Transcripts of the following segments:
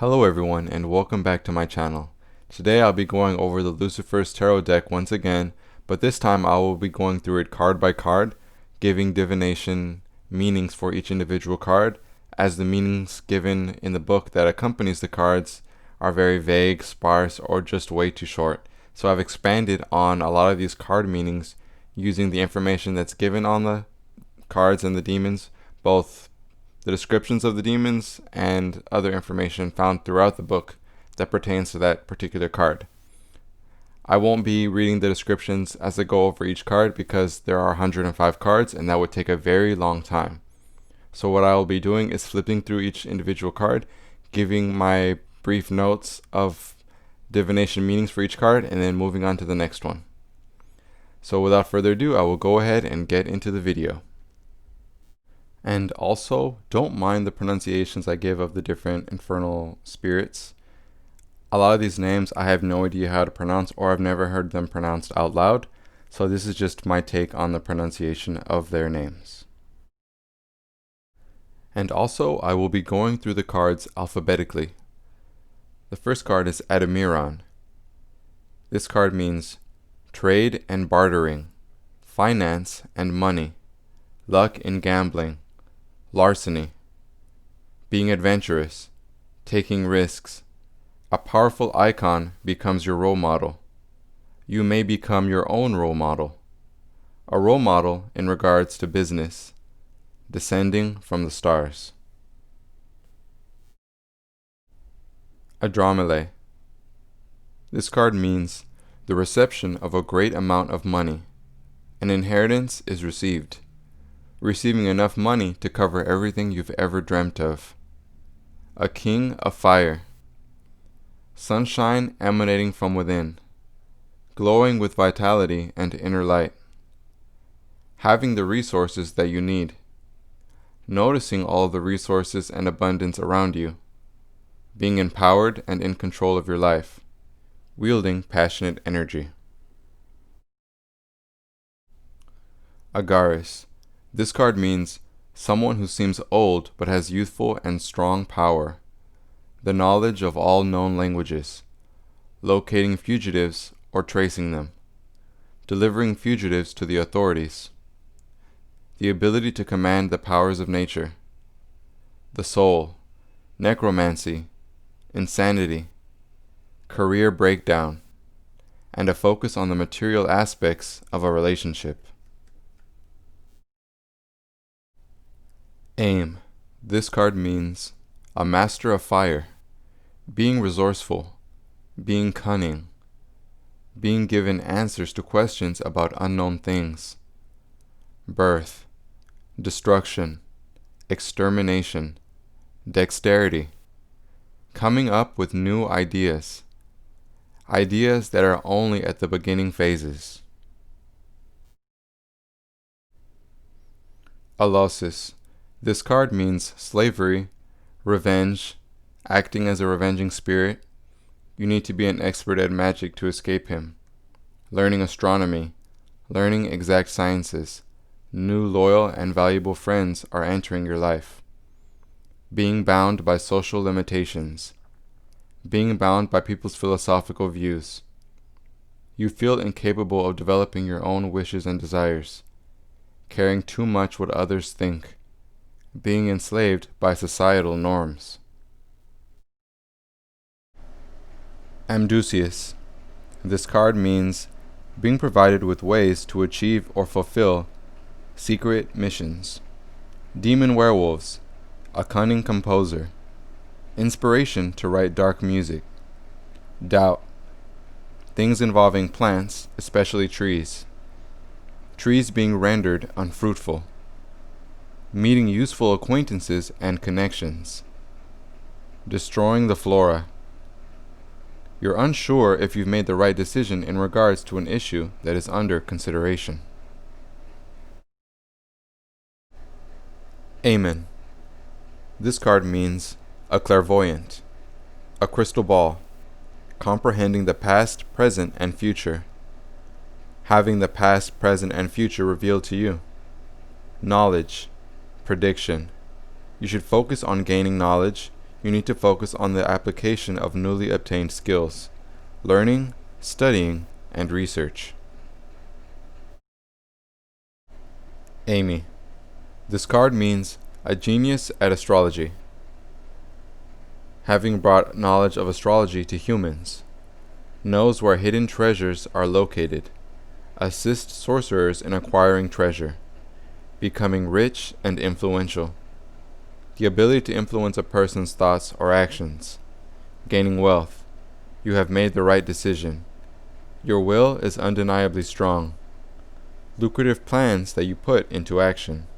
Hello everyone and welcome back to my channel. Today I'll be going over the Lucifer's Tarot deck once again, but this time I will be going through it card by card, giving divination meanings for each individual card, as the meanings given in the book that accompanies the cards are very vague, sparse, or just way too short. So I've expanded on a lot of these card meanings using the information that's given on the cards and the demons, both the descriptions of the demons and other information found throughout the book that pertains to that particular card. I won't be reading the descriptions as I go over each card because there are 105 cards and that would take a very long time. So what I will be doing is flipping through each individual card, giving my brief notes of divination meanings for each card, and then moving on to the next one. So without further ado, I will go ahead and get into the video. And also, don't mind the pronunciations I give of the different infernal spirits. A lot of these names I have no idea how to pronounce, or I've never heard them pronounced out loud, so this is just my take on the pronunciation of their names. And also, I will be going through the cards alphabetically. The first card is Ademiron. This card means trade and bartering, finance and money, luck in gambling, larceny, being adventurous, taking risks. A powerful icon becomes your role model. You may become your own role model. A role model in regards to business, descending from the stars. Ademiron. This card means the reception of a great amount of money. An inheritance is received, receiving enough money to cover everything you've ever dreamt of. A king of fire. Sunshine emanating from within, glowing with vitality and inner light. Having the resources that you need. Noticing all of the resources and abundance around you. Being empowered and in control of your life. Wielding passionate energy. Agaris. This card means someone who seems old but has youthful and strong power. The knowledge of all known languages. Locating fugitives or tracing them. Delivering fugitives to the authorities. The ability to command the powers of nature. The soul. Necromancy. Insanity. Career breakdown. And a focus on the material aspects of a relationship. Aim. This card means a master of fire, being resourceful, being cunning, being given answers to questions about unknown things. Birth, destruction, extermination, dexterity, coming up with new ideas, ideas that are only at the beginning phases. Alosis. This card means slavery, revenge, acting as a revenging spirit. You need to be an expert at magic to escape him. Learning astronomy, learning exact sciences. New loyal and valuable friends are entering your life. Being bound by social limitations. Being bound by people's philosophical views. You feel incapable of developing your own wishes and desires. Caring too much what others think. Being enslaved by societal norms. Amdusius. This card means being provided with ways to achieve or fulfill secret missions. Demon werewolves. A cunning composer. Inspiration to write dark music. Doubt. Things involving plants, especially trees. Trees being rendered unfruitful. Meeting useful acquaintances and connections. Destroying the flora. You're unsure if you've made the right decision in regards to an issue that is under consideration. Amen. This card means a clairvoyant, a crystal ball, comprehending the past, present, and future. Having the past, present, and future revealed to you. Knowledge. Prediction. You should focus on gaining knowledge, you need to focus on the application of newly obtained skills, learning, studying, and research. Amy. This card means a genius at astrology, having brought knowledge of astrology to humans, knows where hidden treasures are located, assists sorcerers in acquiring treasure, becoming rich and influential, the ability to influence a person's thoughts or actions, gaining wealth. You have made the right decision. Your will is undeniably strong. Lucrative plans that you put into action.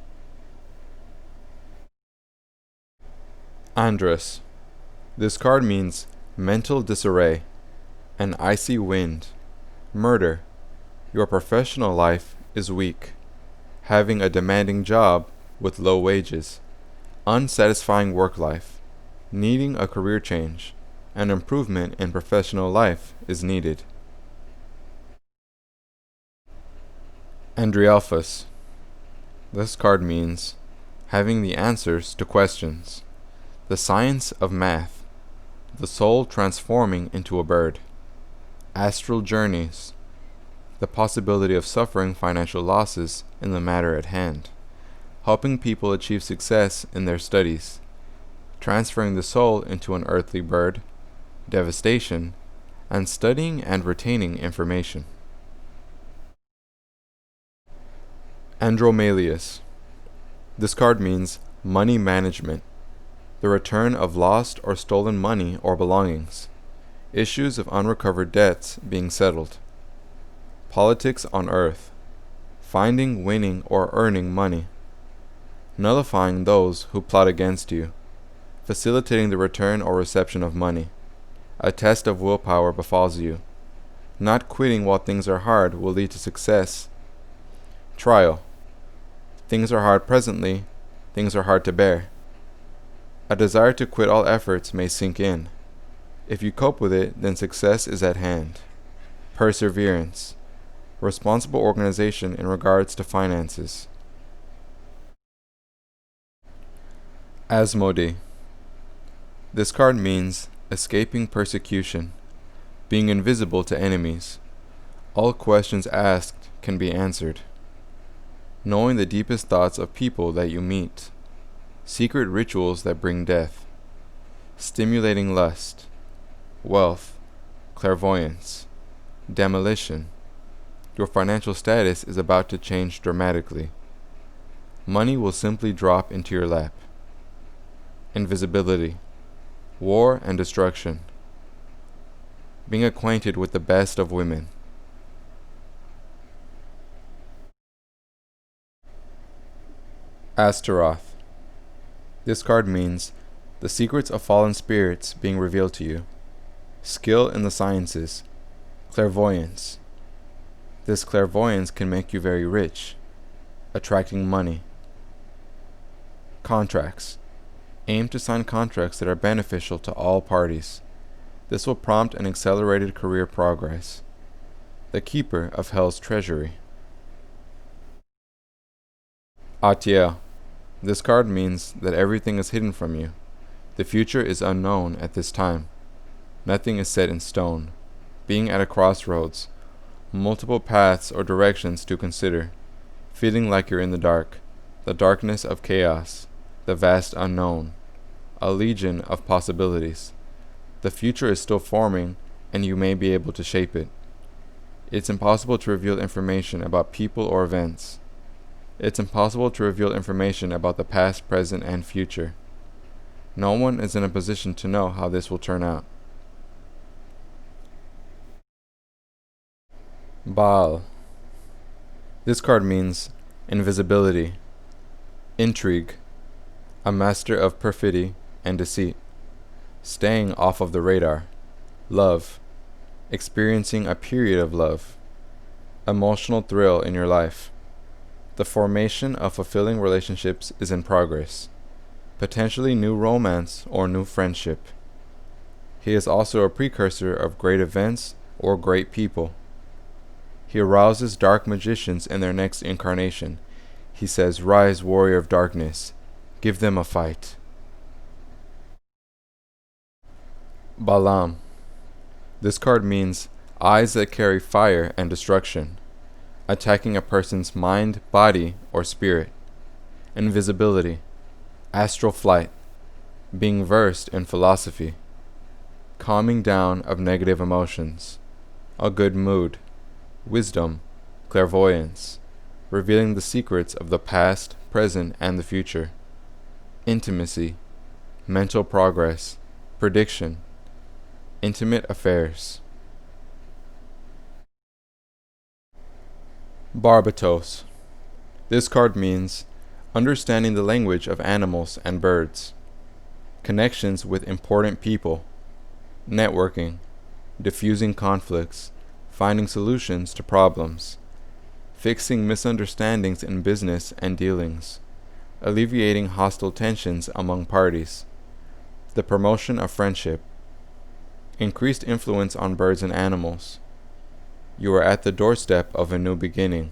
Andrus. This card means mental disarray, an icy wind, murder. Your professional life is weak, having a demanding job with low wages, unsatisfying work life, needing a career change. An improvement in professional life is needed. Andrialphus. This card means having the answers to questions, the science of math, the soul transforming into a bird, astral journeys, the possibility of suffering financial losses in the matter at hand, helping people achieve success in their studies, transferring the soul into an earthly bird, devastation, and studying and retaining information. Andromalius. This card means money management, the return of lost or stolen money or belongings, issues of unrecovered debts being settled, politics on earth, finding, winning, or earning money, nullifying those who plot against you, facilitating the return or reception of money. A test of willpower befalls you. Not quitting while things are hard will lead to success. Trial. Things are hard presently, things are hard to bear. A desire to quit all efforts may sink in. If you cope with it, then success is at hand. Perseverance. Responsible organization in regards to finances. Asmodee. This card means escaping persecution, being invisible to enemies. All questions asked can be answered. Knowing the deepest thoughts of people that you meet. Secret rituals that bring death. Stimulating lust. Wealth. Clairvoyance. Demolition. Your financial status is about to change dramatically. Money will simply drop into your lap. Invisibility. War and destruction. Being acquainted with the best of women. Asteroth. This card means the secrets of fallen spirits being revealed to you. Skill in the sciences. Clairvoyance. This clairvoyance can make you very rich, attracting money. Contracts. Aim to sign contracts that are beneficial to all parties. This will prompt an accelerated career progress. The keeper of Hell's Treasury. Atiel. This card means that everything is hidden from you. The future is unknown at this time. Nothing is set in stone. Being at a crossroads. Multiple paths or directions to consider. Feeling like you're in the darkness of chaos, the vast unknown. A legion of possibilities. The future is still forming, and you may be able to shape it. It's impossible to reveal information about people or events. It's impossible to reveal information about the past, present, and future. No one is in a position to know how this will turn out. Baal. This card means invisibility, intrigue, a master of perfidy and deceit, staying off of the radar, love, experiencing a period of love, emotional thrill in your life. The formation of fulfilling relationships is in progress, potentially new romance or new friendship. He is also a precursor of great events or great people. He arouses dark magicians in their next incarnation. He says, "Rise, warrior of darkness, give them a fight." Balam. This card means eyes that carry fire and destruction, attacking a person's mind, body, or spirit. Invisibility. Astral flight. Being versed in philosophy. Calming down of negative emotions. A good mood. Wisdom. Clairvoyance. Revealing the secrets of the past, present, and the future. Intimacy. Mental progress. Prediction. Intimate affairs. Barbatos. This card means understanding the language of animals and birds, connections with important people, networking, diffusing conflicts, finding solutions to problems, fixing misunderstandings in business and dealings, alleviating hostile tensions among parties, the promotion of friendship, increased influence on birds and animals. You are at the doorstep of a new beginning,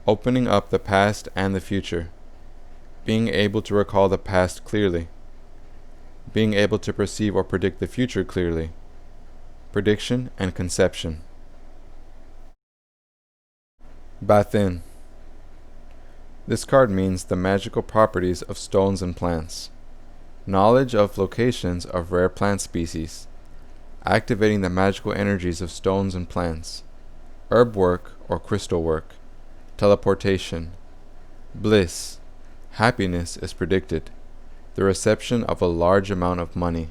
opening up the past and the future, being able to recall the past clearly, being able to perceive or predict the future clearly, prediction and conception. Bathin. This card means the magical properties of stones and plants, knowledge of locations of rare plant species, activating the magical energies of stones and plants, herb work or crystal work, teleportation, bliss, happiness is predicted, the reception of a large amount of money.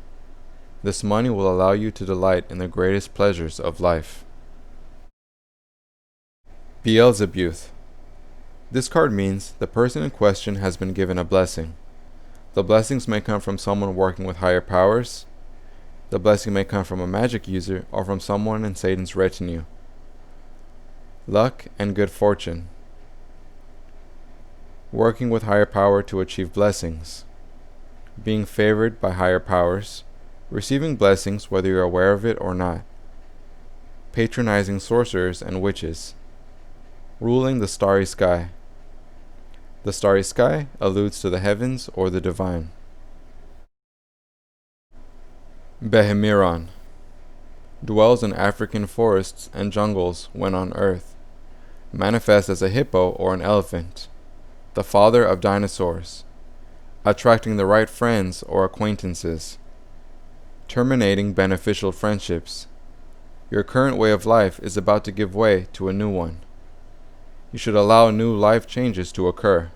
This money will allow you to delight in the greatest pleasures of life. Beelzebub. This card means the person in question has been given a blessing. The blessings may come from someone working with higher powers. The blessing may come from a magic user or from someone in Satan's retinue. Luck and good fortune. Working with higher power to achieve blessings. Being favored by higher powers. Receiving blessings whether you're aware of it or not. Patronizing sorcerers and witches. Ruling the starry sky. The starry sky alludes to the heavens or the divine. Ademiron. Dwells in African forests and jungles when on Earth. Manifests as a hippo or an elephant. The father of dinosaurs. Attracting the right friends or acquaintances. Terminating beneficial friendships. Your current way of life is about to give way to a new one. You should allow new life changes to occur.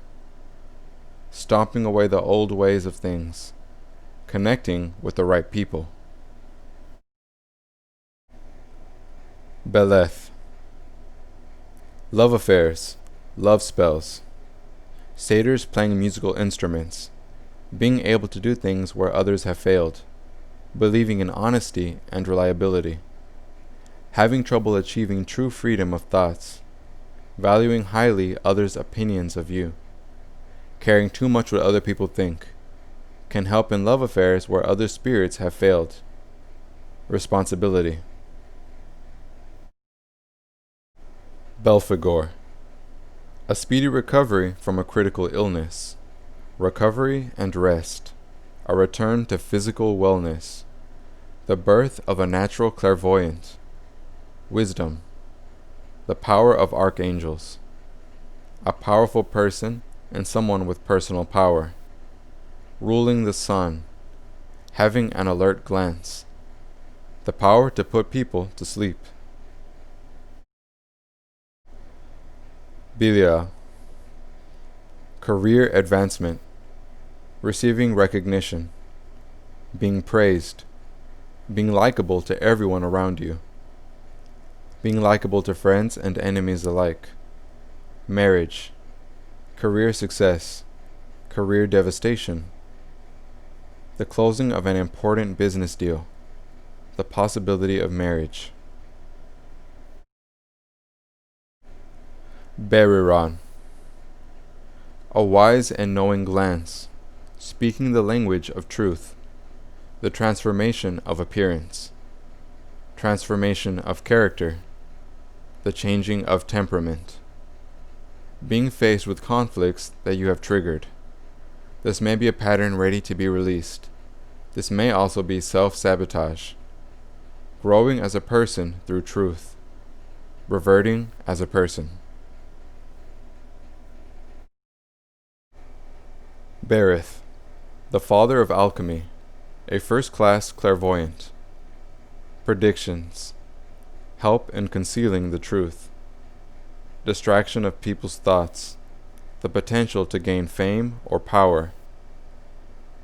Stomping away the old ways of things. Connecting with the right people. Beleth. Love affairs, love spells. Satyrs playing musical instruments. Being able to do things where others have failed. Believing in honesty and reliability. Having trouble achieving true freedom of thoughts. Valuing highly others' opinions of you. Caring too much what other people think. Can help in love affairs where other spirits have failed. Responsibility. Belphegor. A speedy recovery from a critical illness. Recovery and rest. A return to physical wellness. The birth of a natural clairvoyant. Wisdom. The power of archangels. A powerful person and someone with personal power. Ruling the sun. Having an alert glance. The power to put people to sleep. Belial. Career advancement. Receiving recognition. Being praised. Being likable to everyone around you. Being likable to friends and enemies alike. Marriage. Career success. Career devastation. The closing of an important business deal. The possibility of marriage. Ademiron. A wise and knowing glance. Speaking the language of truth. The transformation of appearance. Transformation of character. The changing of temperament. Being faced with conflicts that you have triggered. This may be a pattern ready to be released. This may also be self-sabotage, growing as a person through truth, reverting as a person. Berith, the father of alchemy, a first-class clairvoyant. Predictions, help in concealing the truth. Distraction of people's thoughts, the potential to gain fame or power.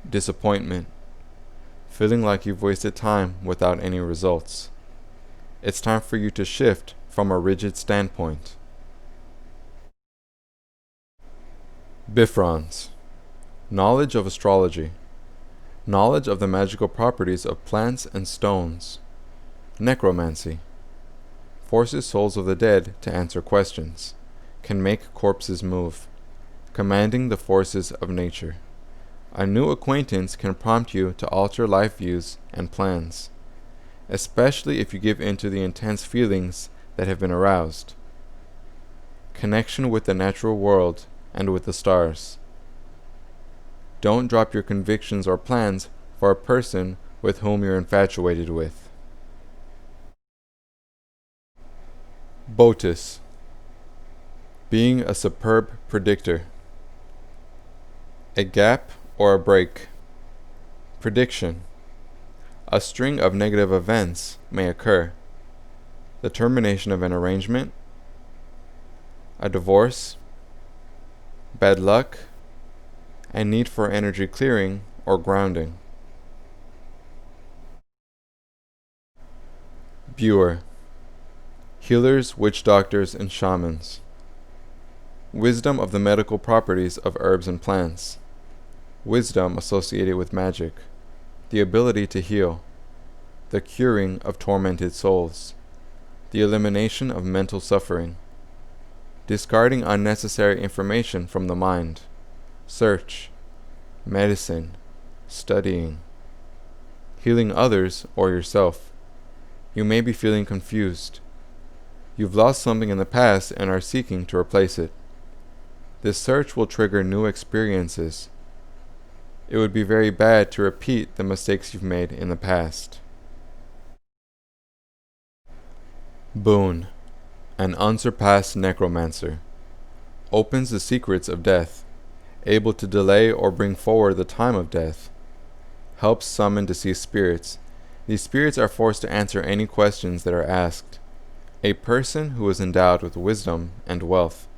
Disappointment, feeling like you've wasted time without any results. It's time for you to shift from a rigid standpoint. Bifrons, knowledge of astrology, knowledge of the magical properties of plants and stones. Necromancy, forces souls of the dead to answer questions, can make corpses move, commanding the forces of nature. A new acquaintance can prompt you to alter life views and plans, especially if you give in to the intense feelings that have been aroused. Connection with the natural world and with the stars. Don't drop your convictions or plans for a person with whom you're infatuated with. Botus, being a superb predictor. A gap or a break. Prediction, a string of negative events may occur. The termination of an arrangement, a divorce, bad luck, a need for energy clearing or grounding. Buer, healers, witch doctors, and shamans. Wisdom of the medical properties of herbs and plants. Wisdom associated with magic. The ability to heal. The curing of tormented souls. The elimination of mental suffering. Discarding unnecessary information from the mind. Search. Medicine. Studying. Healing others or yourself. You may be feeling confused. You've lost something in the past and are seeking to replace it. This search will trigger new experiences. It would be very bad to repeat the mistakes you've made in the past. Boon, an unsurpassed necromancer. Opens the secrets of death, able to delay or bring forward the time of death. Helps summon deceased spirits. These spirits are forced to answer any questions that are asked. A person who is endowed with wisdom and wealth.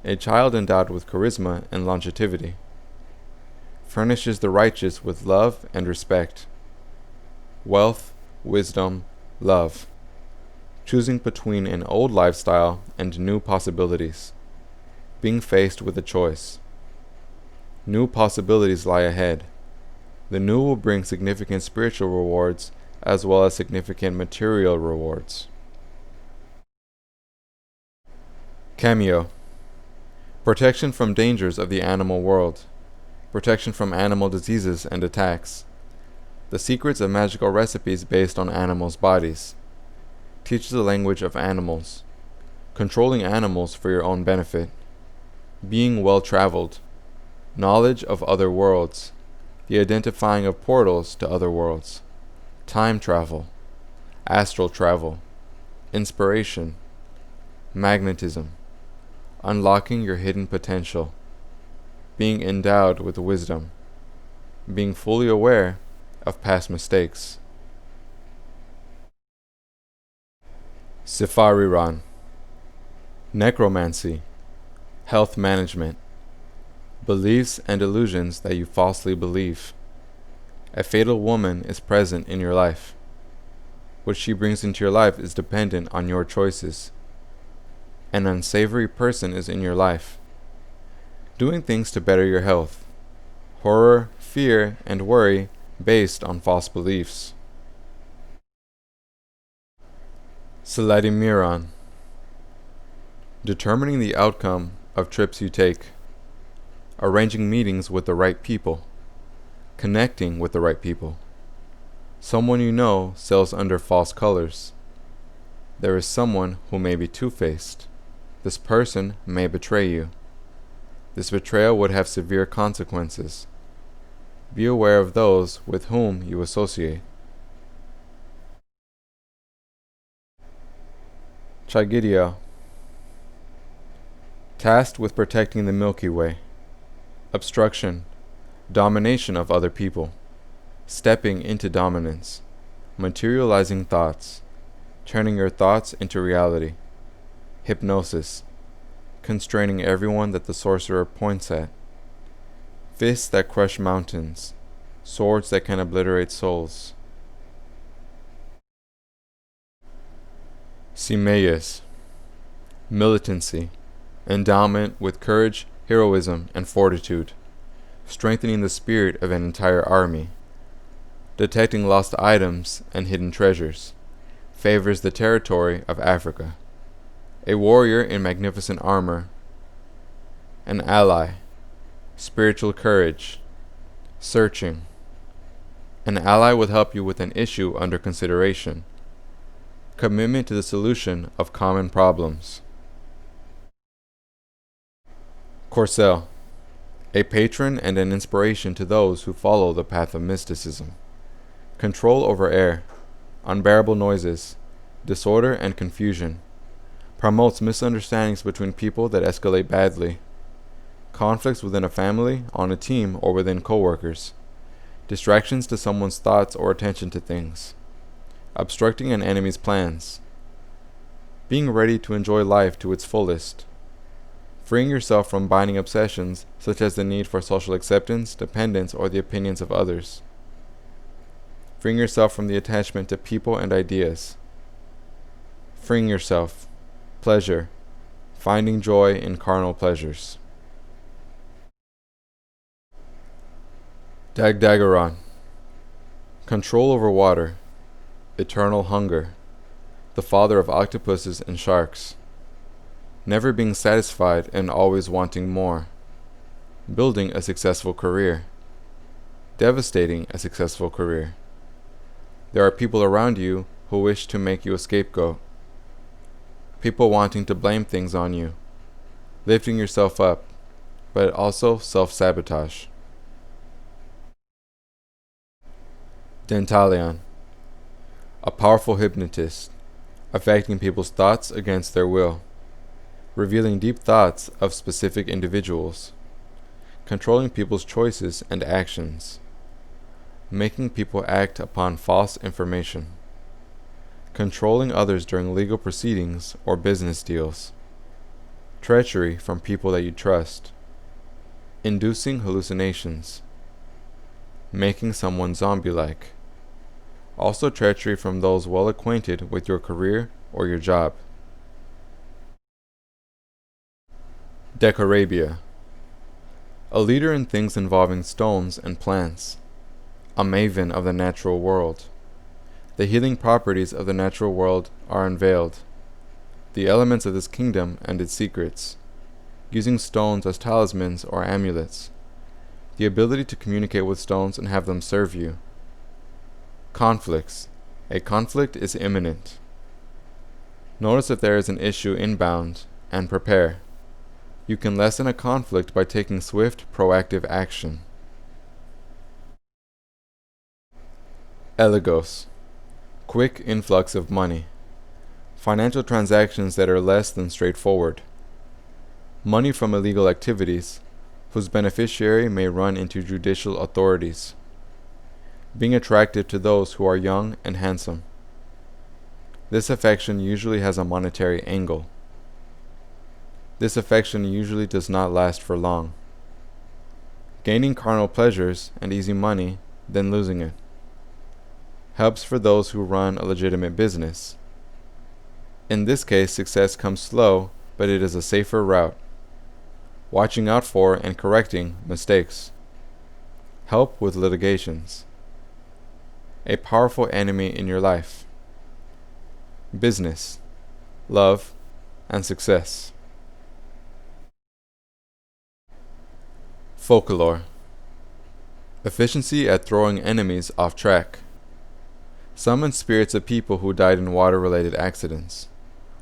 A child endowed with charisma and longevity. Furnishes the righteous with love and respect. Wealth, wisdom, love. Choosing between an old lifestyle and new possibilities. Being faced with a choice. New possibilities lie ahead. The new will bring significant spiritual rewards as well as significant material rewards. Cameo, protection from dangers of the animal world. Protection from animal diseases and attacks. The secrets of magical recipes based on animals' bodies. Teaches the language of animals. Controlling animals for your own benefit. Being well-traveled. Knowledge of other worlds. The identifying of portals to other worlds. Time travel. Astral travel. Inspiration. Magnetism. Unlocking your hidden potential. Being endowed with wisdom. Being fully aware of past mistakes. Sifariran, necromancy, health management, beliefs and illusions that you falsely believe. A fatal woman is present in your life. What she brings into your life is dependent on your choices. An unsavory person is in your life. Doing things to better your health. Horror, fear, and worry based on false beliefs. Ademiron, determining the outcome of trips you take. Arranging meetings with the right people. Connecting with the right people. Someone you know sells under false colors. There is someone who may be two-faced. This person may betray you. This betrayal would have severe consequences. Be aware of those with whom you associate. Chagidia. Tasked with protecting the Milky Way. Obstruction. Domination of other people. Stepping into dominance. Materializing thoughts. Turning your thoughts into reality. Hypnosis. Constraining everyone that the sorcerer points at. Fists that crush mountains. Swords that can obliterate souls. Simeus. Militancy. Endowment with courage, heroism, and fortitude. Strengthening the spirit of an entire army. Detecting lost items and hidden treasures. Favors the territory of Africa. A warrior in magnificent armor. An ally. Spiritual courage. Searching. An ally would help you with an issue under consideration. Commitment to the solution of common problems. Corcel. A patron and an inspiration to those who follow the path of mysticism. Control over air. Unbearable noises. Disorder and confusion. Promotes misunderstandings between people that escalate badly. Conflicts within a family, on a team, or within coworkers. Distractions to someone's thoughts or attention to things. Obstructing an enemy's plans. Being ready to enjoy life to its fullest. Freeing yourself from binding obsessions such as the need for social acceptance, dependence, or the opinions of others. Freeing yourself from the attachment to people and ideas. Freeing yourself. Pleasure. Finding joy in carnal pleasures. Ademiron. Control over water. Eternal hunger. The father of octopuses and sharks. Never being satisfied and always wanting more. Building a successful career. Devastating a successful career. There are people around you who wish to make you a scapegoat. People wanting to blame things on you. Lifting yourself up, but also self-sabotage. Dentalion. A powerful hypnotist, affecting people's thoughts against their will, revealing deep thoughts of specific individuals, controlling people's choices and actions, making people act upon false information, controlling others during legal proceedings or business deals, treachery from people that you trust, inducing hallucinations, making someone zombie-like. Also treachery from those well acquainted with your career or your job. Decorabia. A leader in things involving stones and plants. A maven of the natural world. The healing properties of the natural world are unveiled. The elements of this kingdom and its secrets. Using stones as talismans or amulets. The ability to communicate with stones and have them serve you. Conflicts. A conflict is imminent. Notice if there is an issue inbound, and prepare. You can lessen a conflict by taking swift, proactive action. Eligos. Quick influx of money. Financial transactions that are less than straightforward. Money from illegal activities, whose beneficiary may run into judicial authorities. Being attracted to those who are young and handsome. This affection usually has a monetary angle. This affection usually does not last for long. Gaining carnal pleasures and easy money, then losing it. Helps for those who run a legitimate business. In this case, success comes slow, but it is a safer route. Watching out for and correcting mistakes. Help with litigations. A powerful enemy in your life. Business, love, and success. Folklore. Efficiency at throwing enemies off track. Summon spirits of people who died in water-related accidents.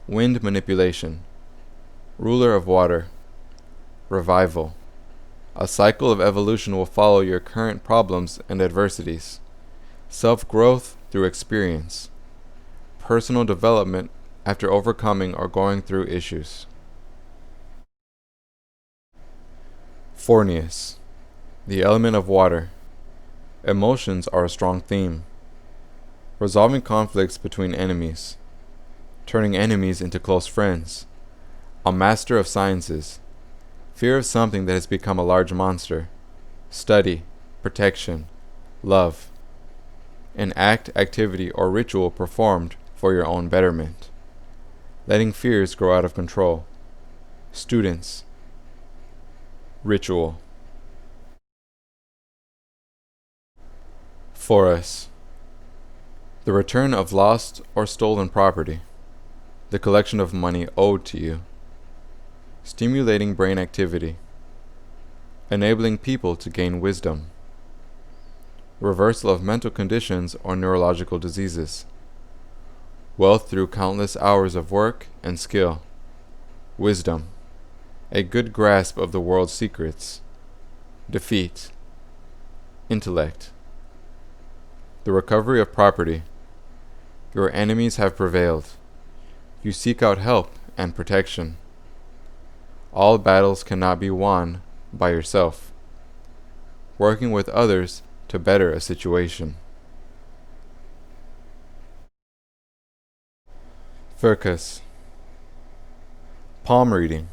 Wind manipulation. Ruler of water. Revival. A cycle of evolution will follow your current problems and adversities. Self-growth through experience. Personal development after overcoming or going through issues. Fornius, the element of water. Emotions are a strong theme. Resolving conflicts between enemies. Turning enemies into close friends. A master of sciences. Fear of something that has become a large monster. Study, protection, love. An act, activity, or ritual performed for your own betterment. Letting fears grow out of control. Students. Ritual. For us. The return of lost or stolen property. The collection of money owed to you. Stimulating brain activity. Enabling people to gain wisdom. Reversal of mental conditions or neurological diseases. Wealth through countless hours of work and skill. Wisdom. A good grasp of the world's secrets. Defeat. Intellect. The recovery of property. Your enemies have prevailed. You seek out help and protection. All battles cannot be won by yourself. Working with others to better a situation. Focus. Palm reading.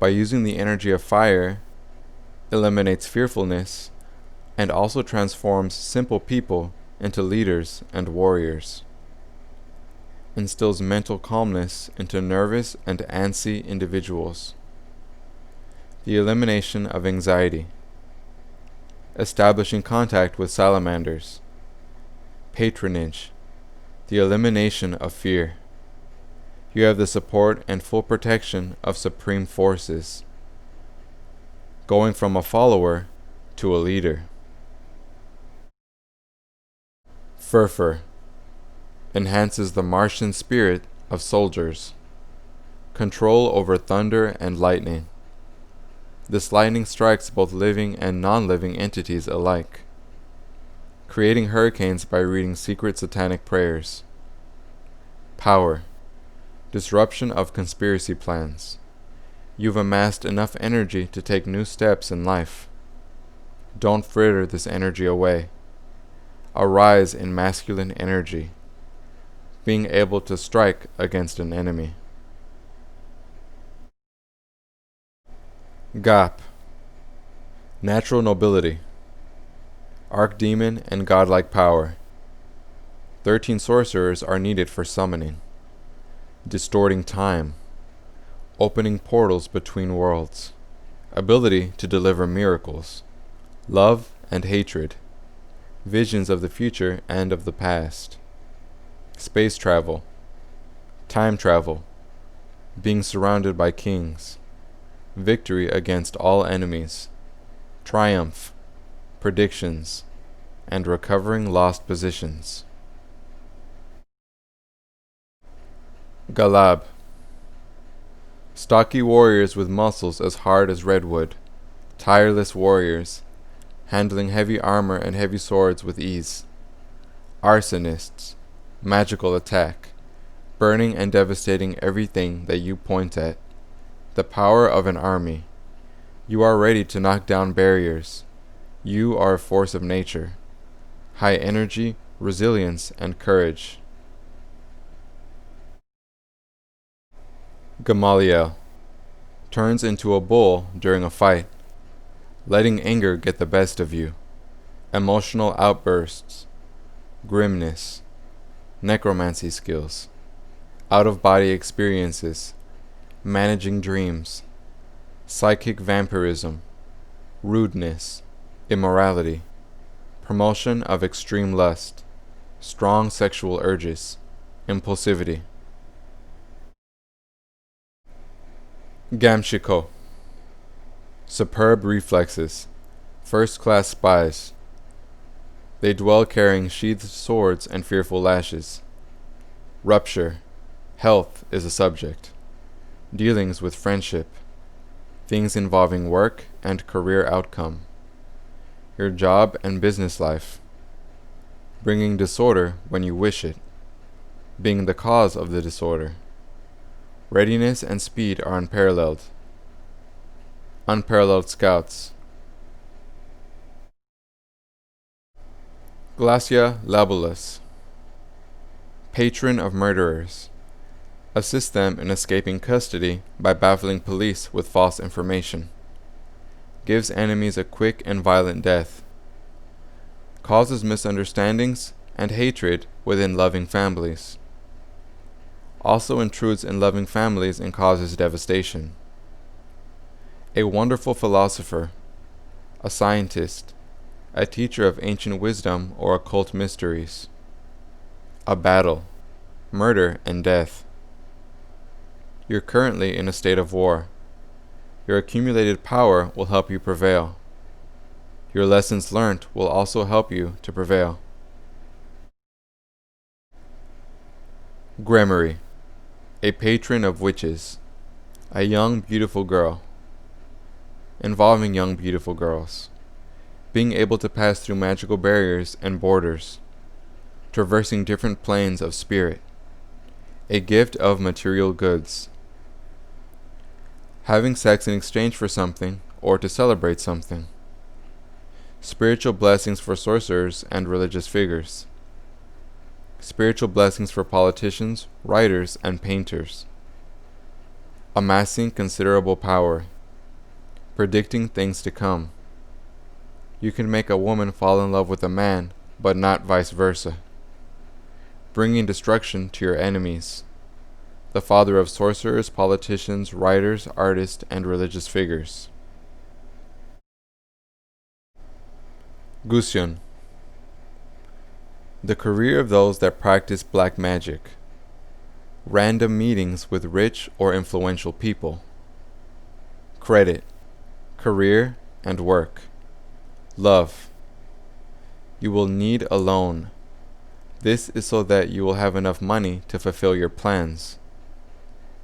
By using the energy of fire, eliminates fearfulness, and also transforms simple people into leaders and warriors. Instills mental calmness into nervous and antsy individuals. The elimination of anxiety. Establishing contact with salamanders. Patronage. The elimination of fear. You have the support and full protection of supreme forces. Going from a follower to a leader. Furfur. Enhances the Martian spirit of soldiers. Control over thunder and lightning. This lightning strikes both living and non-living entities alike. Creating hurricanes by reading secret satanic prayers. Power. Disruption of conspiracy plans. You've amassed enough energy to take new steps in life. Don't fritter this energy away. Arise in masculine energy. Being able to strike against an enemy. Gap. Natural nobility. Archdemon and godlike power. 13 sorcerers are needed for summoning. Distorting time. Opening portals between worlds. Ability to deliver miracles. Love and hatred. Visions of the future and of the past. Space travel. Time travel. Being surrounded by kings. Victory against all enemies. Triumph. Predictions. And recovering lost positions. Galab. Stocky warriors with muscles as hard as redwood. Tireless warriors, handling heavy armor and heavy swords with ease. Arsonists. Magical attack. Burning and devastating everything that you point at. The power of an army. You are ready to knock down barriers. You are a force of nature. High energy, resilience, and courage. Gamaliel. Turns into a bull during a fight. Letting anger get the best of you. Emotional outbursts. Grimness. Necromancy skills. Out-of-body experiences. Managing dreams. Psychic vampirism. Rudeness. Immorality. Promotion of extreme lust. Strong sexual urges. Impulsivity. Gamshiko. Superb reflexes. First-class spies. They dwell carrying sheathed swords and fearful lashes. Rupture. Health is a subject. Dealings with friendship. Things involving work and career outcome, your job and business life, bringing disorder when you wish it, being the cause of the disorder. Readiness and speed are unparalleled. Unparalleled scouts. Glacia labulus. Patron of murderers. Assist them in escaping custody by baffling police with false information. Gives enemies a quick and violent death. Causes misunderstandings and hatred within loving families. Also intrudes in loving families and causes devastation. A wonderful philosopher, a scientist, a teacher of ancient wisdom or occult mysteries. A battle, murder and death. You're currently in a state of war. Your accumulated power will help you prevail. Your lessons learnt will also help you to prevail. Gremory, a patron of witches, a young beautiful girl. Involving young beautiful girls. Being able to pass through magical barriers and borders. Traversing different planes of spirit. A gift of material goods. Having sex in exchange for something or to celebrate something. Spiritual blessings for sorcerers and religious figures. Spiritual blessings for politicians, writers, and painters. Amassing considerable power. Predicting things to come. You can make a woman fall in love with a man, but not vice versa. Bringing destruction to your enemies. The father of sorcerers, politicians, writers, artists, and religious figures. Gusion. The career of those that practice black magic. Random meetings with rich or influential people. Credit. Career and work. Love. You will need a loan. This is so that you will have enough money to fulfill your plans.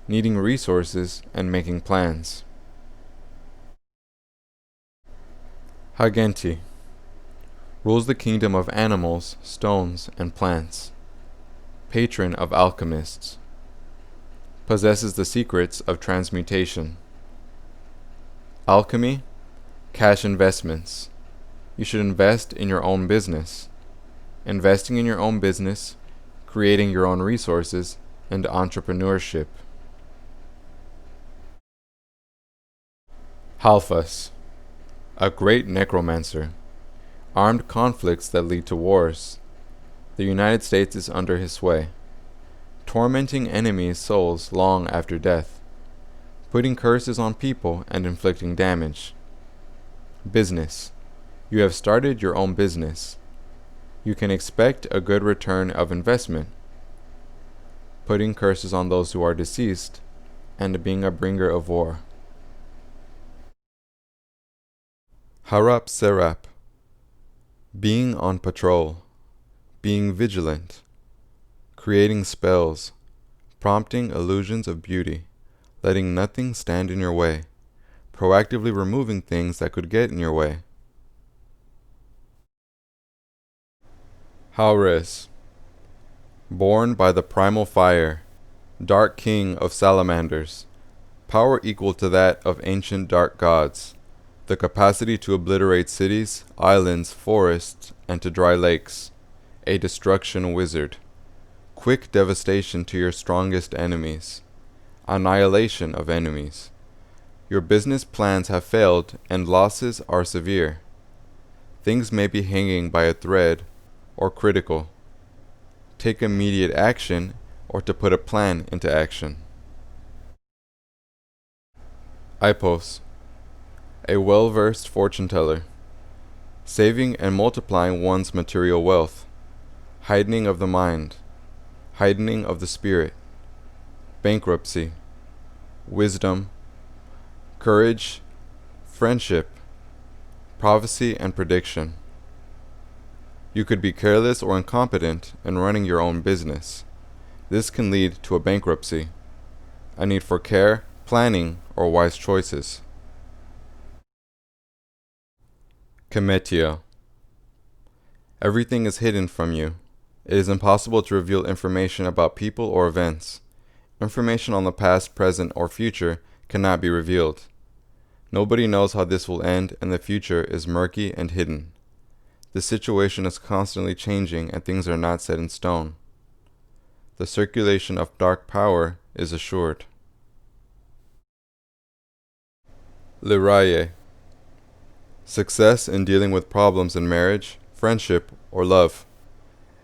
Needing resources and making plans. Hagenti. Rules the kingdom of animals, stones, and plants. Patron of alchemists. Possesses the secrets of transmutation. Alchemy, cash investments. You should invest in your own business. Investing in your own business, creating your own resources, and entrepreneurship. Halphus, a great necromancer. Armed conflicts that lead to wars. The United States is under his sway. Tormenting enemies' souls long after death. Putting curses on people and inflicting damage. Business. You have started your own business. You can expect a good return of investment. Putting curses on those who are deceased, and being a bringer of war. Harap Serap. Being on patrol. Being vigilant. Creating spells. Prompting illusions of beauty. Letting nothing stand in your way. Proactively removing things that could get in your way. Haures. Born by the primal fire. Dark king of salamanders. Power equal to that of ancient dark gods. The capacity to obliterate cities, islands, forests, and to dry lakes. A destruction wizard. Quick devastation to your strongest enemies. Annihilation of enemies. Your business plans have failed and losses are severe. Things may be hanging by a thread or critical. Take immediate action or to put a plan into action. Ipos. A well-versed fortune teller. Saving and multiplying one's material wealth. Heightening of the mind. Heightening of the spirit. Bankruptcy. Wisdom. Courage. Friendship. Prophecy and prediction. You could be careless or incompetent in running your own business. This can lead to a bankruptcy, a need for care, planning, or wise choices. Kemetia. Everything is hidden from you. It is impossible to reveal information about people or events. Information on the past, present, or future cannot be revealed. Nobody knows how this will end, and the future is murky and hidden. The situation is constantly changing, and things are not set in stone. The circulation of dark power is assured. Leroy. Success in dealing with problems in marriage, friendship, or love.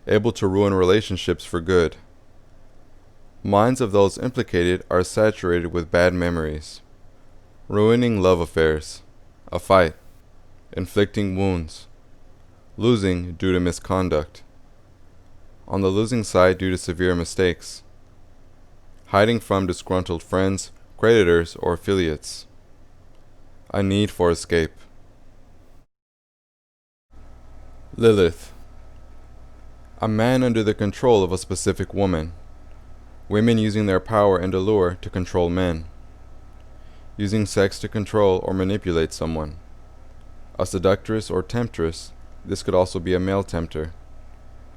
Able to ruin relationships for good. Minds of those implicated are saturated with bad memories. Ruining love affairs. A fight. Inflicting wounds. Losing due to misconduct. On the losing side due to severe mistakes. Hiding from disgruntled friends, creditors, or affiliates. A need for escape. Lilith. A man under the control of a specific woman. Women using their power and allure to control men. Using sex to control or manipulate someone. A seductress or temptress. This could also be a male tempter.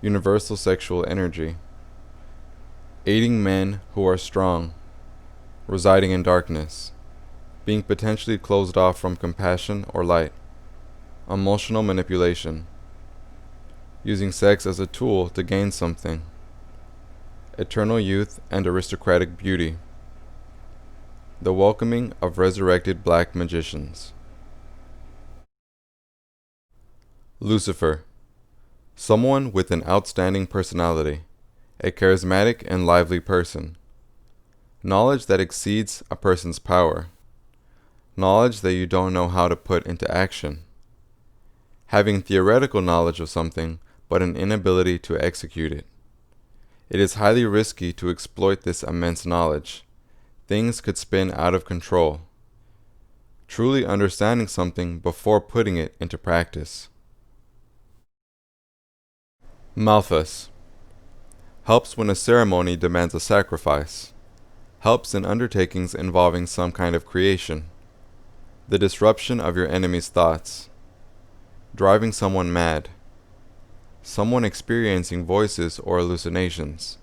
Universal sexual energy. Aiding men who are strong. Residing in darkness. Being potentially closed off from compassion or light. Emotional manipulation. Using sex as a tool to gain something. Eternal youth and aristocratic beauty. The welcoming of resurrected black magicians. Lucifer. Someone with an outstanding personality. A charismatic and lively person. Knowledge that exceeds a person's power. Knowledge that you don't know how to put into action. Having theoretical knowledge of something, but an inability to execute it. It is highly risky to exploit this immense knowledge. Things could spin out of control. Truly understanding something before putting it into practice. Malthus. Helps when a ceremony demands a sacrifice. Helps in undertakings involving some kind of creation. The disruption of your enemy's thoughts. Driving someone mad. Someone experiencing voices or hallucinations.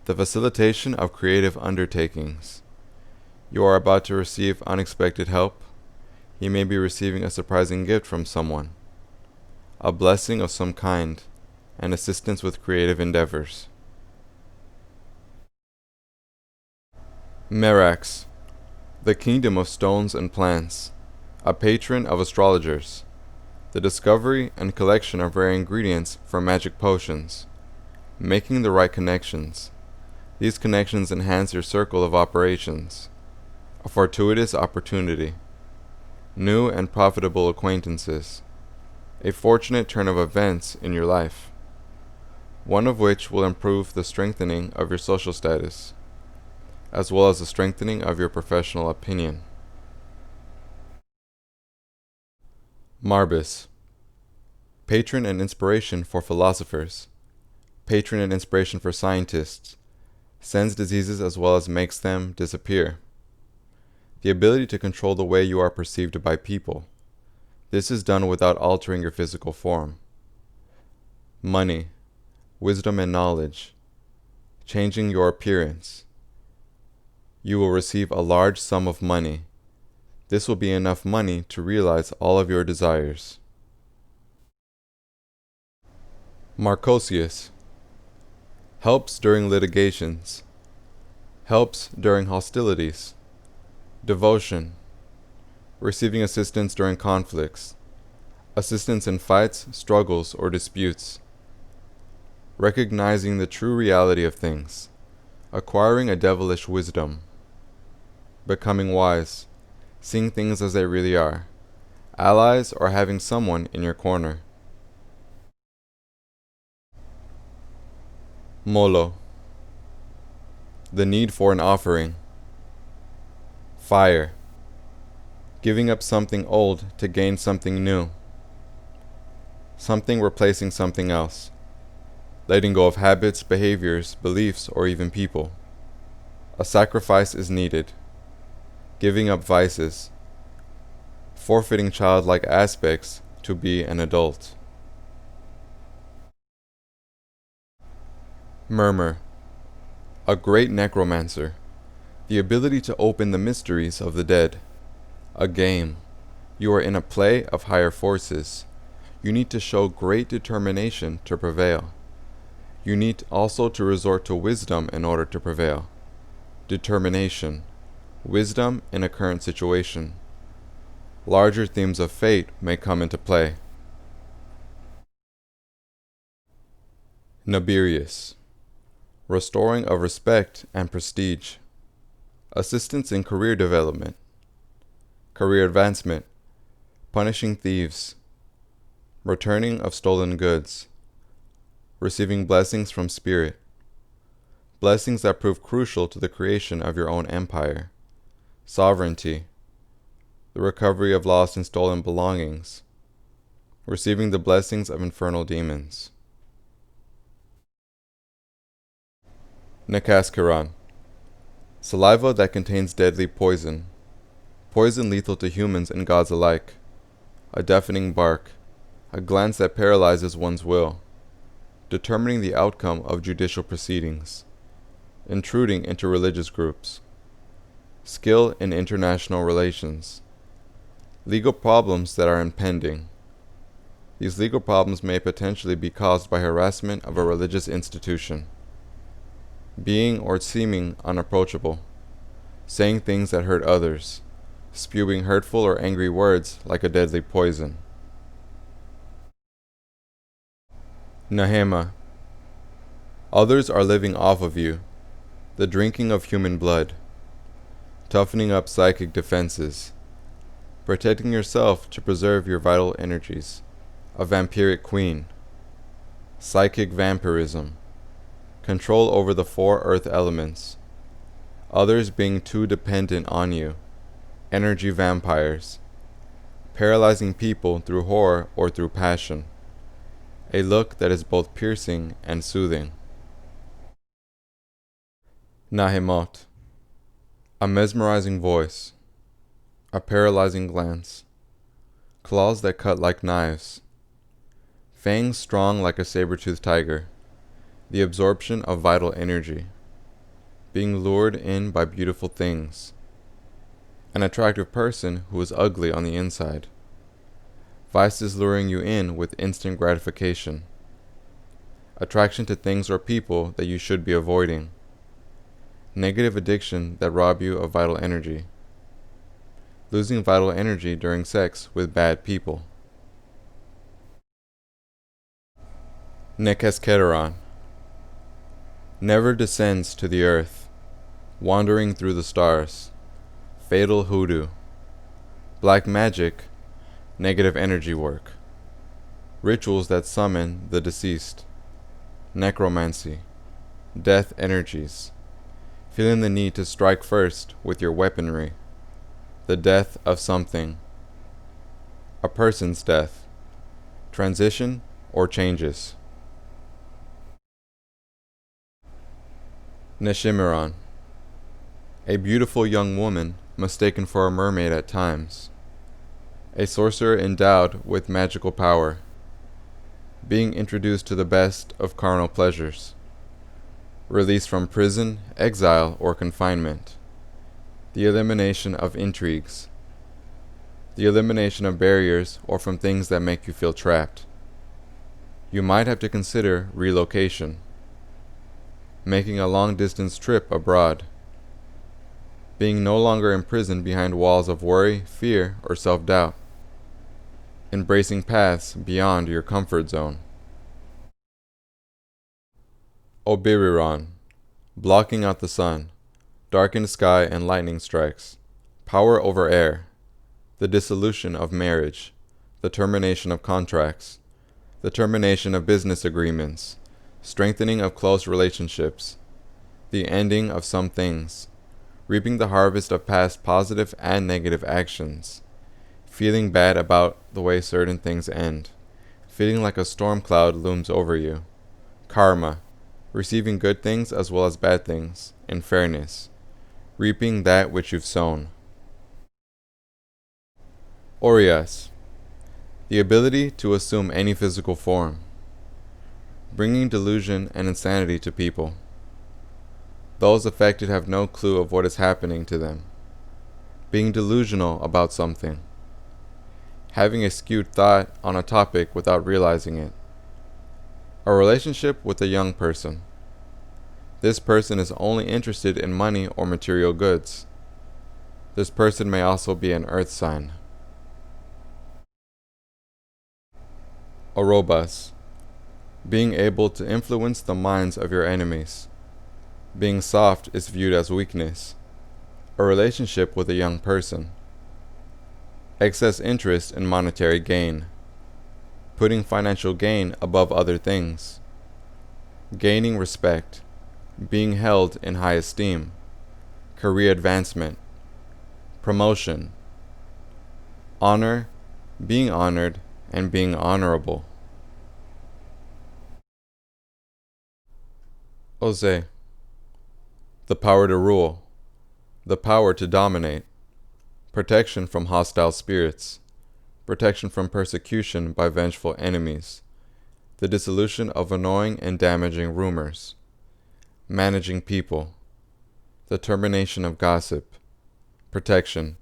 The facilitation of creative undertakings. You are about to receive unexpected help. You may be receiving a surprising gift from someone. A blessing of some kind, and assistance with creative endeavors. Merax. The kingdom of stones and plants. A patron of astrologers. The discovery and collection of rare ingredients for magic potions. Making the right connections. These connections enhance your circle of operations. A fortuitous opportunity. New and profitable acquaintances. A fortunate turn of events in your life. One of which will improve the strengthening of your social status, as well as the strengthening of your professional opinion. Marbus. Patron and inspiration for philosophers. Patron and inspiration for scientists. Sends diseases as well as makes them disappear. The ability to control the way you are perceived by people. This is done without altering your physical form. Money. Wisdom and knowledge. Changing your appearance. You will receive a large sum of money. This will be enough money to realize all of your desires. Marcosius. Helps during litigations. Helps during hostilities. Devotion. Receiving assistance during conflicts. Assistance in fights, struggles, or disputes. Recognizing the true reality of things. Acquiring a devilish wisdom. Becoming wise. Seeing things as they really are. Allies or having someone in your corner. Molo. The need for an offering. Fire. Giving up something old to gain something new. Something replacing something else. Letting go of habits, behaviors, beliefs, or even people. A sacrifice is needed. Giving up vices. Forfeiting childlike aspects to be an adult. Murmur. A great necromancer. The ability to open the mysteries of the dead. A game. You are in a play of higher forces. You need to show great determination to prevail. You need also to resort to wisdom in order to prevail. Determination. Wisdom in a current situation. Larger themes of fate may come into play. Nabirius. Restoring of respect and prestige. Assistance in career development. Career advancement. Punishing thieves. Returning of stolen goods. Receiving blessings from spirit. Blessings that prove crucial to the creation of your own empire. Sovereignty. The recovery of lost and stolen belongings. Receiving the blessings of infernal demons. Nekaskiran. Saliva that contains deadly poison. Poison lethal to humans and gods alike. A deafening bark. A glance that paralyzes one's will. Determining the outcome of judicial proceedings. Intruding into religious groups. Skill in international relations. Legal problems that are impending. These legal problems may potentially be caused by harassment of a religious institution. Being or seeming unapproachable. Saying things that hurt others. Spewing hurtful or angry words like a deadly poison. Nahema. Others are living off of you. The drinking of human blood. Toughening up psychic defenses. Protecting yourself to preserve your vital energies. A vampiric queen. Psychic vampirism. Control over the 4 earth elements. Others being too dependent on you. Energy vampires. Paralyzing people through horror or through passion. A look that is both piercing and soothing. Nahemot. A mesmerizing voice. A paralyzing glance. Claws that cut like knives. Fangs strong like a saber-toothed tiger. The absorption of vital energy. Being lured in by beautiful things. An attractive person who is ugly on the inside. Vices luring you in with instant gratification. Attraction to things or people that you should be avoiding. Negative addiction that rob you of vital energy. Losing vital energy during sex with bad people. Nekesketeron. Never descends to the earth. Wandering through the stars. Fatal hoodoo. Black magic. Negative energy work. Rituals that summon the deceased. Necromancy. Death energies. Feeling the need to strike first with your weaponry. The death of something. A person's death. Transition or changes. Neshimiron. A beautiful young woman mistaken for a mermaid at times. A sorcerer endowed with magical power. Being introduced to the best of carnal pleasures. Release from prison, exile, or confinement. The elimination of intrigues. The elimination of barriers or from things that make you feel trapped. You might have to consider relocation. Making a long-distance trip abroad. Being no longer imprisoned behind walls of worry, fear, or self-doubt. Embracing paths beyond your comfort zone. Obiriron. Blocking out the sun. Darkened sky and lightning strikes. Power over air. The dissolution of marriage. The termination of contracts. The termination of business agreements. Strengthening of close relationships. The ending of some things. Reaping the harvest of past positive and negative actions. Feeling bad about the way certain things end. Feeling like a storm cloud looms over you. Karma. Receiving good things as well as bad things, in fairness. Reaping that which you've sown. Orias. The ability to assume any physical form, bringing delusion and insanity to people. Those affected have no clue of what is happening to them. Being delusional about something. Having a skewed thought on a topic without realizing it. A relationship with a young person. This person is only interested in money or material goods. This person may also be an earth sign. Arobas. Being able to influence the minds of your enemies. Being soft is viewed as weakness. A relationship with a young person. Excess interest in monetary gain. Putting financial gain above other things. Gaining respect. Being held in high esteem. Career advancement. Promotion. Honor. Being honored and being honorable. Jose. The power to rule. The power to dominate. Protection from hostile spirits. Protection from persecution by vengeful enemies. The dissolution of annoying and damaging rumors. Managing people. The termination of gossip. Protection.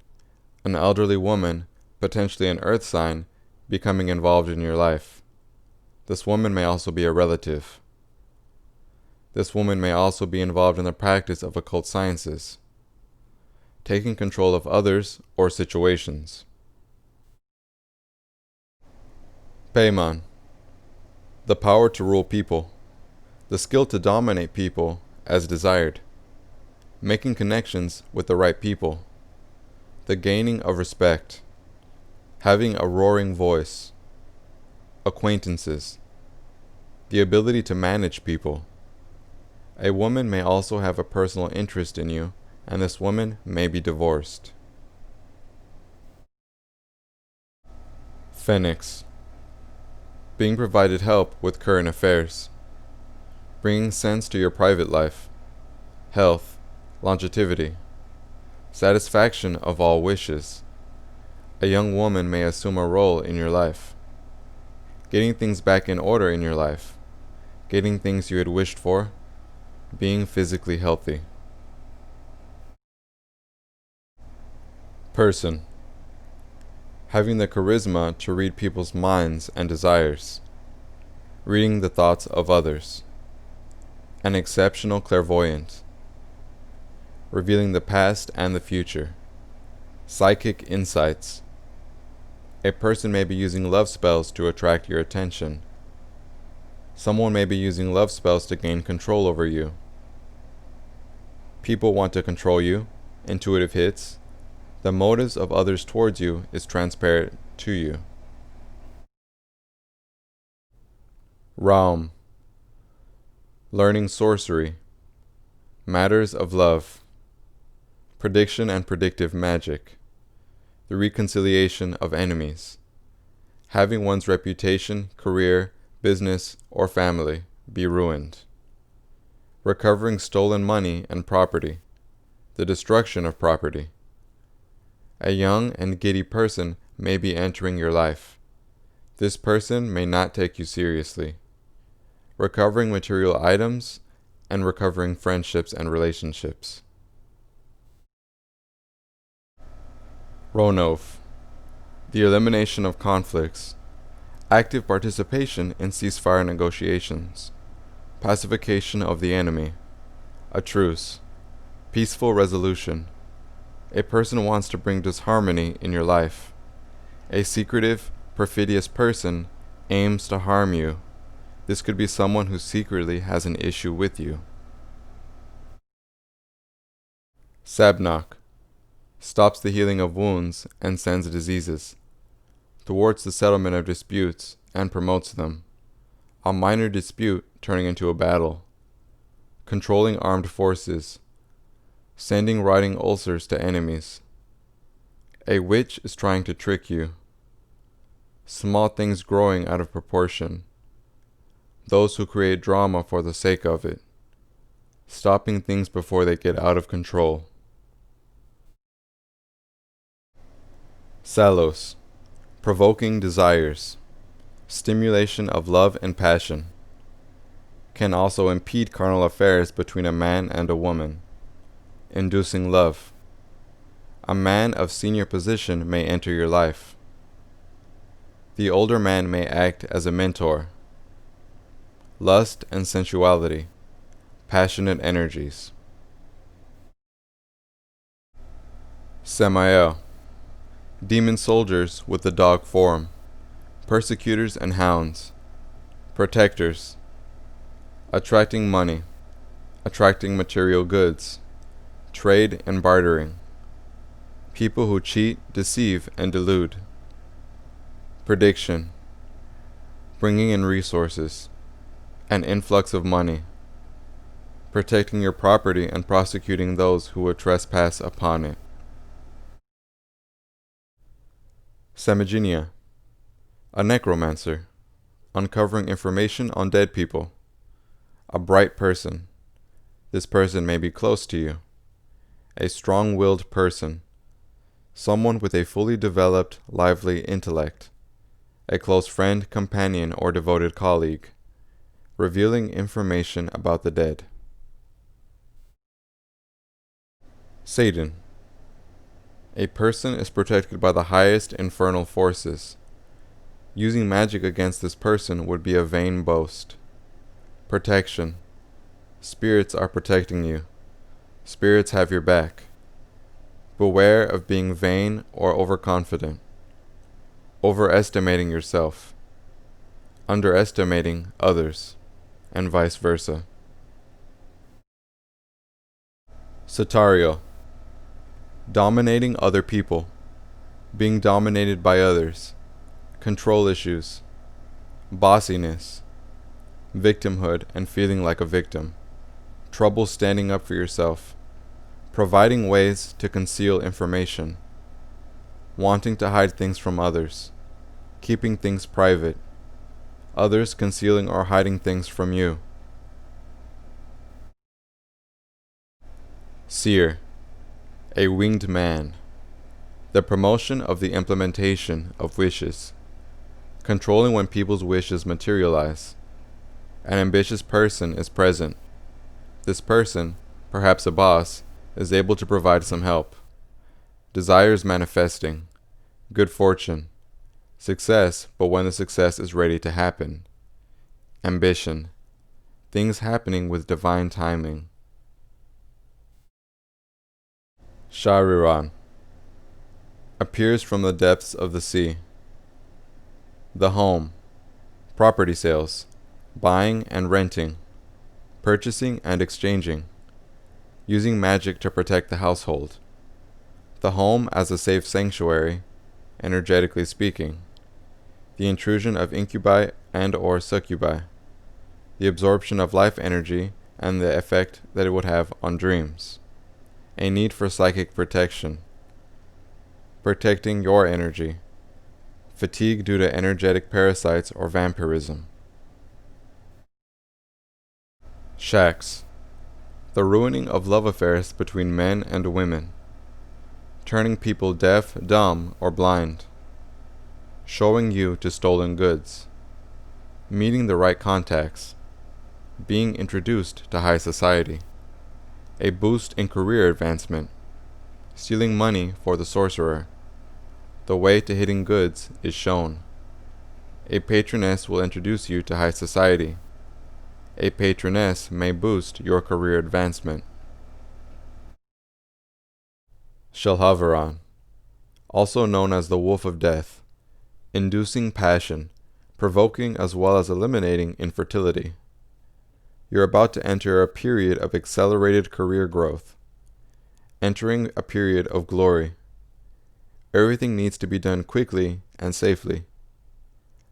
An elderly woman, potentially an earth sign, becoming involved in your life. This woman may also be a relative. This woman may also be involved in the practice of occult sciences. Taking control of others or situations. Paimon. The power to rule people. The skill to dominate people as desired. Making connections with the right people. The gaining of respect. Having a roaring voice. Acquaintances. The ability to manage people. A woman may also have a personal interest in you, and this woman may be divorced. Phoenix. Being provided help with current affairs. Bringing sense to your private life. Health. Longevity. Satisfaction of all wishes. A young woman may assume a role in your life. Getting things back in order in your life. Getting things you had wished for. Being physically healthy. Person. Having the charisma to read people's minds and desires. Reading the thoughts of others. An exceptional clairvoyant. Revealing the past and the future. Psychic insights. A person may be using love spells to attract your attention. Someone may be using love spells to gain control over you. People want to control you. Intuitive hits. The motives of others towards you is transparent to you. Realm. Learning sorcery. Matters of love. Prediction and predictive magic. The reconciliation of enemies. Having one's reputation, career, business, or family be ruined. Recovering stolen money and property. The destruction of property. A young and giddy person may be entering your life. This person may not take you seriously. Recovering material items and recovering friendships and relationships. Ronov. The elimination of conflicts. Active participation in ceasefire negotiations. Pacification of the enemy. A truce. Peaceful resolution. A person wants to bring disharmony in your life. A secretive, perfidious person aims to harm you. This could be someone who secretly has an issue with you. Sabnok. Stops the healing of wounds and sends diseases. Thwarts the settlement of disputes and promotes them. A minor dispute turning into a battle. Controlling armed forces. Sending rotting ulcers to enemies. A witch is trying to trick you. Small things growing out of proportion. Those who create drama for the sake of it. Stopping things before they get out of control. Salos. provoking desires, stimulation of love and passion. Can also impede carnal affairs between a man and a woman, inducing love. A man of senior position may enter your life. The older man may act as a mentor. Lust and sensuality, passionate energies. Samael, demon soldiers with the dog form, persecutors and hounds, protectors, attracting money, attracting material goods, trade and bartering, people who cheat, deceive, and delude. Prediction, bringing in resources, an influx of money, protecting your property and prosecuting those who would trespass upon it. Semiginia, a necromancer, uncovering information on dead people, a bright person. This person may be close to you. A strong-willed person, someone with a fully developed, lively intellect, a close friend, companion, or devoted colleague, revealing information about the dead. Satan, a person is protected by the highest infernal forces. Using magic against this person would be a vain boast. Protection, spirits are protecting you. Spirits have your back. Beware of being vain or overconfident. Overestimating yourself. Underestimating others, and vice versa. Satario, dominating other people, being dominated by others, control issues, bossiness, victimhood and feeling like a victim, trouble standing up for yourself, providing ways to conceal information, wanting to hide things from others, keeping things private, others concealing or hiding things from you. Seer, a winged man, the promotion of the implementation of wishes, controlling when people's wishes materialize. An ambitious person is present. This person, perhaps a boss, is able to provide some help. Desires manifesting, good fortune, success, but when the success is ready to happen. Ambition, things happening with divine timing. Shariran, appears from the depths of the sea. The home, property sales, buying and renting, purchasing and exchanging, using magic to protect the household. The home as a safe sanctuary, energetically speaking. The intrusion of incubi and or succubi. The absorption of life energy and the effect that it would have on dreams. A need for psychic protection. Protecting your energy. Fatigue due to energetic parasites or vampirism. Shax, the ruining of love affairs between men and women. Turning people deaf, dumb, or blind. Showing you to stolen goods. Meeting the right contacts. Being introduced to high society. A boost in career advancement. Stealing money for the sorcerer. The way to hidden goods is shown. A patroness will introduce you to high society. A patroness may boost your career advancement. Shalhavaran, also known as the Wolf of Death, inducing passion, provoking as well as eliminating infertility. You're about to enter a period of accelerated career growth, entering a period of glory. Everything needs to be done quickly and safely.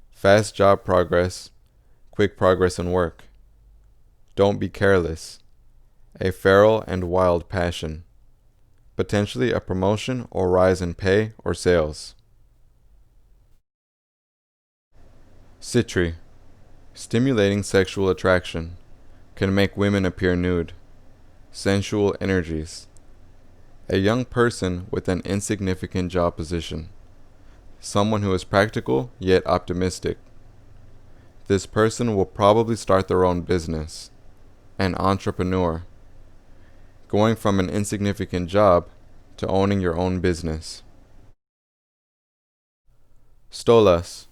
Fast job progress, quick progress in work. Don't be careless. A feral and wild passion. Potentially a promotion or rise in pay or sales. Citri, stimulating sexual attraction, can make women appear nude. Sensual energies. A young person with an insignificant job position. Someone who is practical yet optimistic. This person will probably start their own business. An entrepreneur. Going from an insignificant job to owning your own business. Stolas.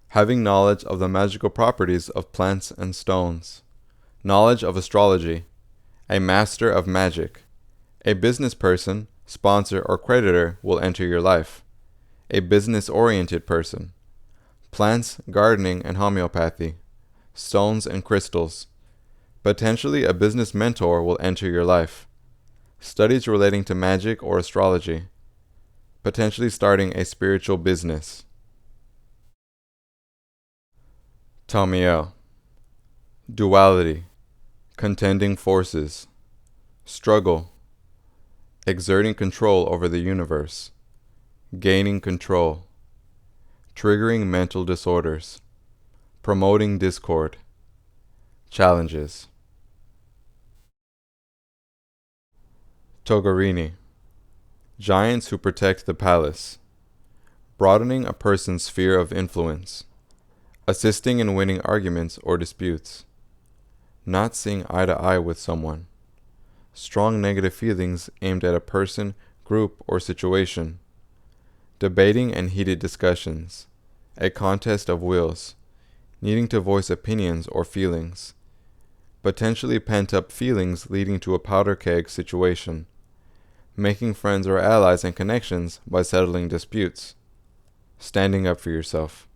Having knowledge of the magical properties of plants and stones. Knowledge of astrology. A master of magic. A business person, sponsor, or creditor will enter your life. A business-oriented person. Plants, gardening, and homeopathy. Stones and crystals. Potentially a business mentor will enter your life. Studies relating to magic or astrology. Potentially starting a spiritual business. Tamiel. Duality. Contending forces. Struggle. Exerting control over the universe. Gaining control. Triggering mental disorders. Promoting discord. Challenges. Togarini. Giants who protect the palace. Broadening a person's sphere of influence. Assisting in winning arguments or disputes. Not seeing eye to eye with someone. Strong negative feelings aimed at a person, group, or situation. Debating and heated discussions. A contest of wills. Needing to voice opinions or feelings. Potentially pent-up feelings leading to a powder keg situation. Making friends or allies and connections by settling disputes. Standing up for yourself.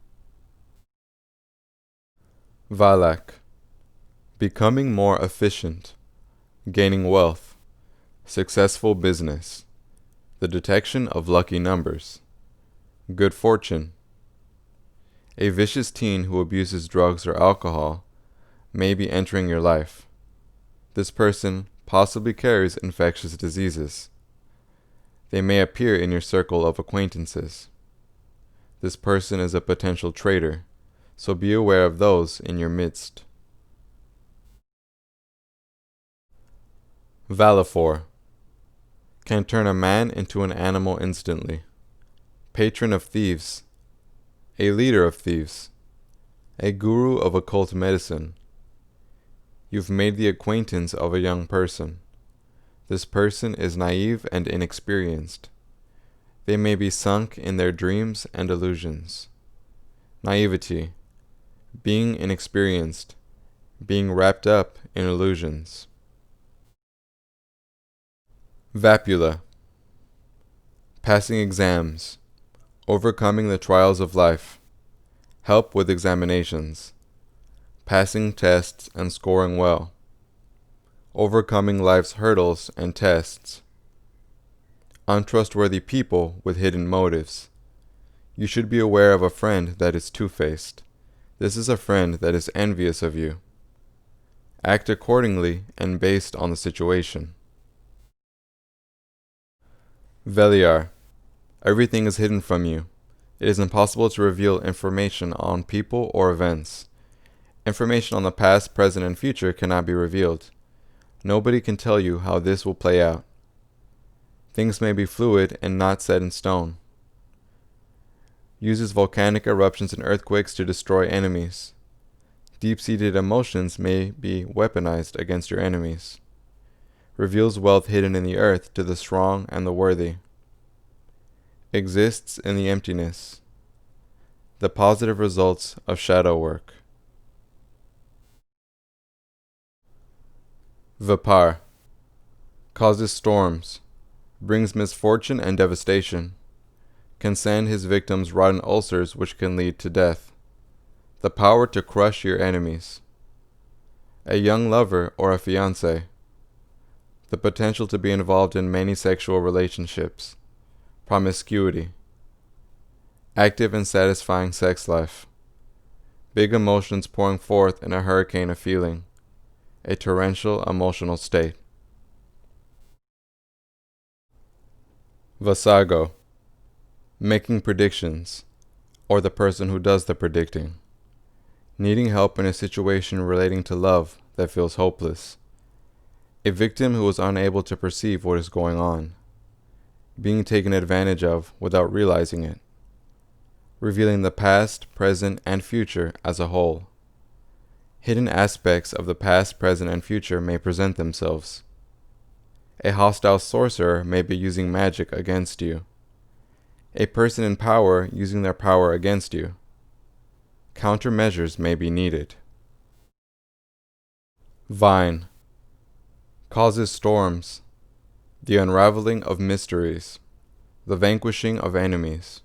Valak. Becoming more efficient. Gaining wealth. Successful business. The detection of lucky numbers. Good fortune. A vicious teen who abuses drugs or alcohol may be entering your life. This person possibly carries infectious diseases. They may appear in your circle of acquaintances. This person is a potential traitor, so be aware of those in your midst. Valifor. Can turn a man into an animal instantly. Patron of thieves. A leader of thieves. A guru of occult medicine. You've made the acquaintance of a young person. This person is naive and inexperienced. They may be sunk in their dreams and illusions. Naivety. Being inexperienced. Being wrapped up in illusions. Vapula. Passing exams. Overcoming the trials of life. Help with examinations. Passing tests and scoring well. Overcoming life's hurdles and tests. Untrustworthy people with hidden motives. You should be aware of a friend that is two-faced. This is a friend that is envious of you. Act accordingly and based on the situation. Veliar. Everything is hidden from you. It is impossible to reveal information on people or events. Information on the past, present, and future cannot be revealed. Nobody can tell you how this will play out. Things may be fluid and not set in stone. Uses volcanic eruptions and earthquakes to destroy enemies. Deep-seated emotions may be weaponized against your enemies. Reveals wealth hidden in the earth to the strong and the worthy. Exists in the emptiness. The positive results of shadow work. Vipar. Causes storms. Brings misfortune and devastation. Can send his victims rotten ulcers which can lead to death. The power to crush your enemies. A young lover or a fiancé. The potential to be involved in many sexual relationships. Promiscuity. Active and satisfying sex life. Big emotions pouring forth in a hurricane of feeling. A torrential emotional state. Vasago. Making predictions, or the person who does the predicting. Needing help in a situation relating to love that feels hopeless. A victim who is unable to perceive what is going on. Being taken advantage of without realizing it. revealing the past, present, and future as a whole. Hidden aspects of the past, present, and future may present themselves. A hostile sorcerer may be using magic against you. A person in power using their power against you. Countermeasures may be needed. Vine causes storms, the unraveling of mysteries, the vanquishing of enemies,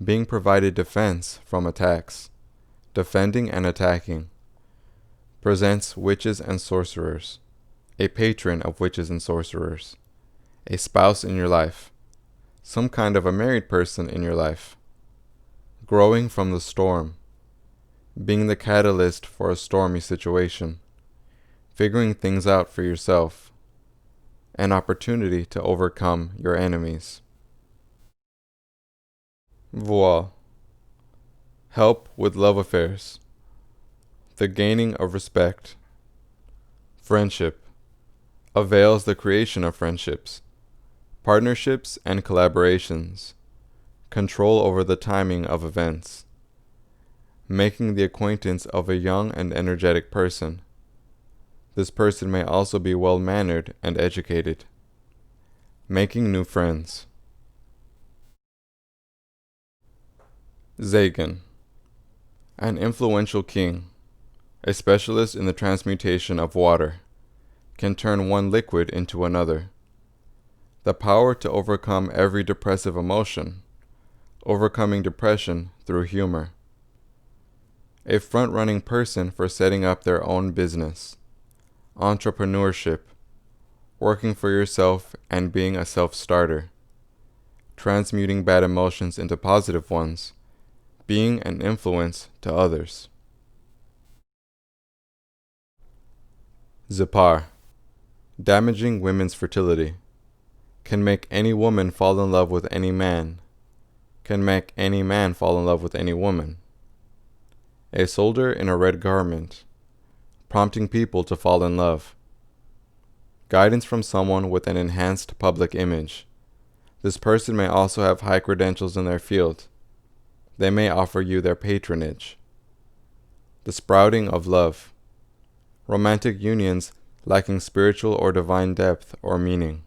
being provided defense from attacks, defending and attacking, presents witches and sorcerers, a patron of witches and sorcerers, a spouse in your life, some kind of a married person in your life, growing from the storm, being the catalyst for a stormy situation, figuring things out for yourself, an opportunity to overcome your enemies. Voile, help with love affairs, the gaining of respect. Friendship, avails the creation of friendships, partnerships and collaborations, control over the timing of events, making the acquaintance of a young and energetic person. This person may also be well-mannered and educated. Making new friends. Zagan, an influential king, a specialist in the transmutation of water, can turn one liquid into another. The power to overcome every depressive emotion, overcoming depression through humor. A front-running person for setting up their own business. Entrepreneurship, working for yourself and being a self-starter. Transmuting bad emotions into positive ones, being an influence to others. Zipar, damaging women's fertility, can make any woman fall in love with any man, can make any man fall in love with any woman. A soldier in a red garment, prompting people to fall in love. Guidance from someone with an enhanced public image. This person may also have high credentials in their field. They may offer you their patronage. The sprouting of love. Romantic unions lacking spiritual or divine depth or meaning.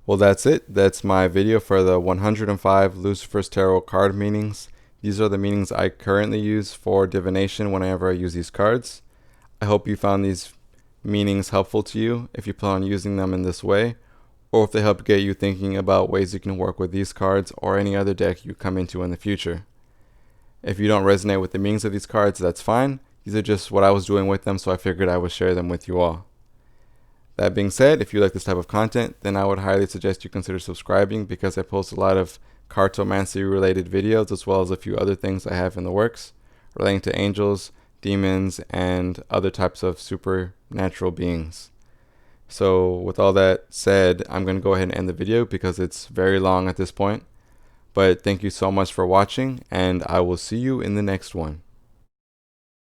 Well, that's it. That's my video for the 105 Lucifer's Tarot card meanings. These are the meanings I currently use for divination whenever I use these cards. I hope you found these meanings helpful to you if you plan on using them in this way, or if they help get you thinking about ways you can work with these cards or any other deck you come into in the future. If you don't resonate with the meanings of these cards, that's fine. These are just what I was doing with them, so I figured I would share them with you all. That being said, if you like this type of content, then I would highly suggest you consider subscribing, because I post a lot of cartomancy related videos, as well as a few other things I have in the works relating to angels, demons, and other types of supernatural beings. So with all that said, I'm going to go ahead and end the video because it's very long at this point. But thank you so much for watching, and I will see you in the next one.